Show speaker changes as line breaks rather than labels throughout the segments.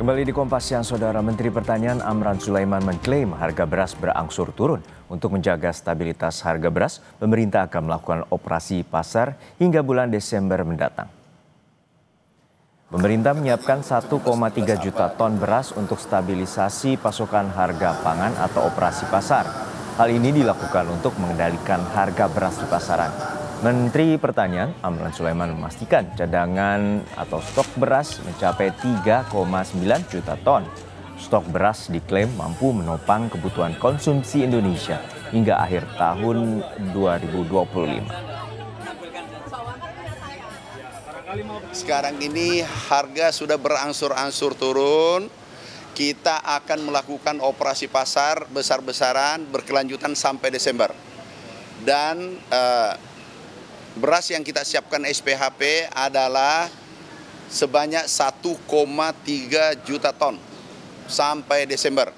Kembali di Kompas Siang, Saudara. Menteri Pertanian Amran Sulaiman mengklaim harga beras berangsur turun. Untuk menjaga stabilitas harga beras, pemerintah akan melakukan operasi pasar hingga bulan Desember mendatang. Pemerintah menyiapkan 1,3 juta ton beras untuk stabilisasi pasokan harga pangan atau operasi pasar. Hal ini dilakukan untuk mengendalikan harga beras di pasaran. Menteri Pertanian Amran Sulaiman memastikan cadangan atau stok beras mencapai 3,9 juta ton. Stok beras diklaim mampu menopang kebutuhan konsumsi Indonesia hingga akhir tahun 2025.
Sekarang ini harga sudah berangsur-angsur turun. Kita akan melakukan operasi pasar besar-besaran berkelanjutan sampai Desember. Dan beras yang kita siapkan SPHP adalah sebanyak 1,3 juta ton sampai Desember.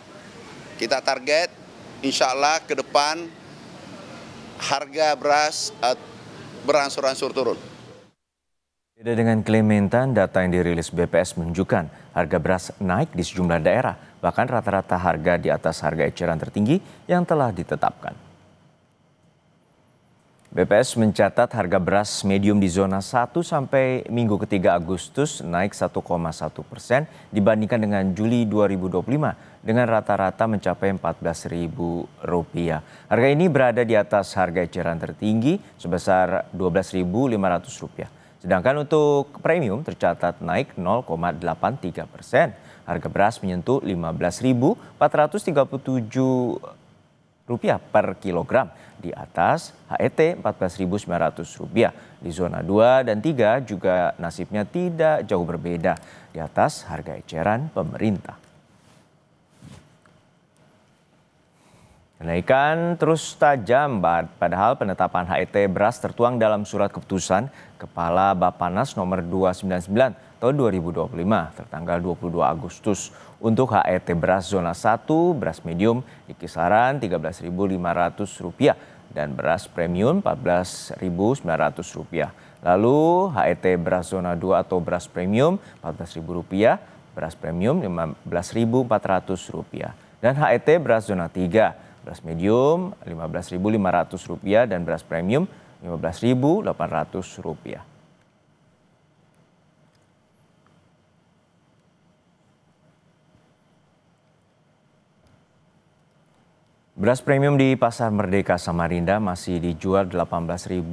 Kita target insya Allah ke depan harga beras berangsur-angsur turun.
Beda dengan klaim Mentan, data yang dirilis BPS menunjukkan harga beras naik di sejumlah daerah, bahkan rata-rata harga di atas harga eceran tertinggi yang telah ditetapkan. BPS mencatat harga beras medium di zona 1 sampai minggu ketiga Agustus naik 1,1% dibandingkan dengan Juli 2025 dengan rata-rata mencapai Rp14.000. Harga ini berada di atas harga eceran tertinggi sebesar Rp12.500. Sedangkan untuk premium tercatat naik 0,83%. Harga beras menyentuh Rp15.437 per kilogram, di atas HET Rp14.900. Di zona 2 dan 3 juga nasibnya tidak jauh berbeda, di atas harga eceran pemerintah. Kenaikan terus tajam, padahal penetapan HET beras tertuang dalam surat keputusan Kepala Bappenas nomor 299 tahun 2025 tertanggal 22 Agustus. Untuk HET beras zona 1, beras medium di kisaran Rp13.500 dan beras premium Rp14.900. Lalu HET beras zona 2 atau beras premium Rp14.000, beras premium Rp15.400 dan HET beras zona 3. Beras medium Rp15.500 dan beras premium Rp15.800. Beras premium di Pasar Merdeka Samarinda masih dijual Rp18.000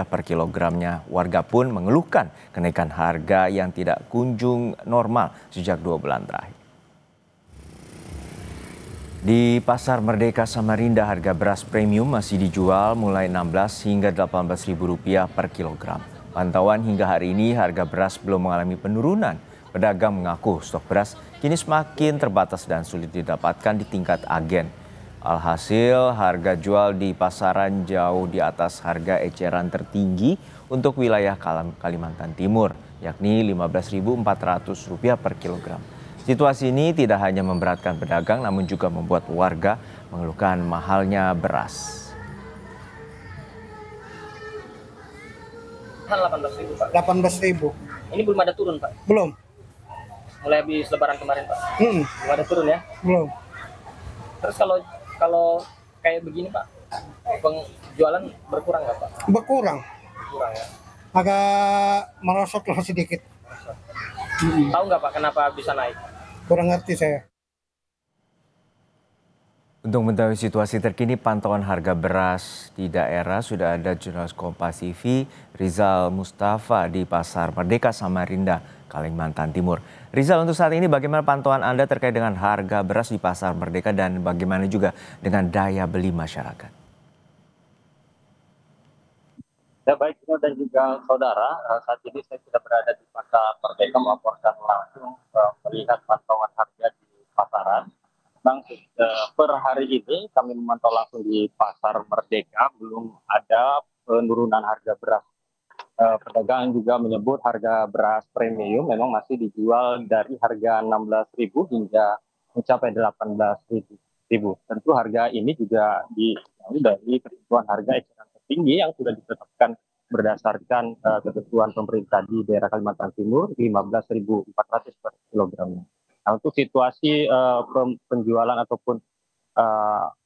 per kilogramnya. Warga pun mengeluhkan kenaikan harga yang tidak kunjung normal sejak 2 bulan terakhir. Di Pasar Merdeka Samarinda, harga beras premium masih dijual mulai Rp16 hingga Rp18.000 per kilogram. Pantauan hingga hari ini harga beras belum mengalami penurunan. Pedagang mengaku stok beras kini semakin terbatas dan sulit didapatkan di tingkat agen. Alhasil, harga jual di pasaran jauh di atas harga eceran tertinggi untuk wilayah Kalimantan Timur, yakni Rp15.400 per kilogram. Situasi ini tidak hanya memberatkan pedagang, namun juga membuat warga mengeluhkan mahalnya beras.
Rp18.000, Pak.
Rp18.000.
Ini belum ada turun, Pak?
Belum.
Mulai habis lebaran kemarin, Pak?
Belum
ada turun ya?
Belum.
Terus kalau kayak begini, Pak, penjualan berkurang nggak, Pak?
Berkurang.
Berkurang ya?
Agak merosot lah sedikit.
Tahu nggak, Pak, kenapa bisa naik?
Kurang ngerti saya.
Untuk mengetahui situasi terkini pantauan harga beras di daerah sudah ada jurnalis Kompas TV Rizal Mustafa di Pasar Merdeka Samarinda, Kalimantan Timur. Rizal, untuk saat ini bagaimana pantauan Anda terkait dengan harga beras di Pasar Merdeka dan bagaimana juga dengan daya beli masyarakat?
Ya baik, dan juga saudara, saat ini saya sudah berada di Pasar Merdeka melaporkan langsung melihat pantauan harga di pasaran. Memang per hari ini kami memantau langsung di Pasar Merdeka, belum ada penurunan harga beras. Pedagang juga menyebut harga beras premium memang masih dijual dari harga Rp16.000 hingga mencapai Rp18.000. Tentu harga ini juga dijauh dari ketentuan harga eceran tertinggi yang sudah ditetapkan berdasarkan ketentuan pemerintah di daerah Kalimantan Timur Rp15.400 per kilogramnya. Nah, untuk situasi penjualan ataupun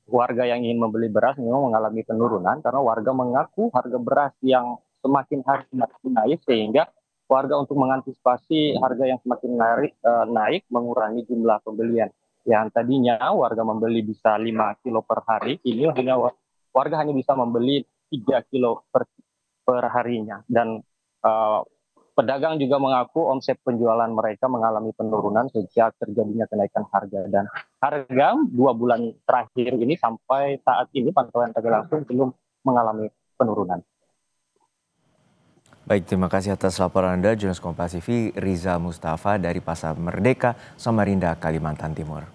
warga yang ingin membeli beras memang mengalami penurunan karena warga mengaku harga beras yang semakin hari semakin naik, sehingga warga untuk mengantisipasi harga yang semakin naik mengurangi jumlah pembelian. Yang tadinya warga membeli bisa 5 kilo per hari, ini warga hanya bisa membeli 3 kilo per harinya. Dan pedagang juga mengaku omset penjualan mereka mengalami penurunan sejak terjadinya kenaikan harga. Dan harga 2 bulan terakhir ini sampai saat ini pantauan harga langsung belum mengalami penurunan.
Baik, terima kasih atas laporan Anda, Jurnalis Kompas TV Riza Mustafa dari Pasar Merdeka, Samarinda, Kalimantan Timur.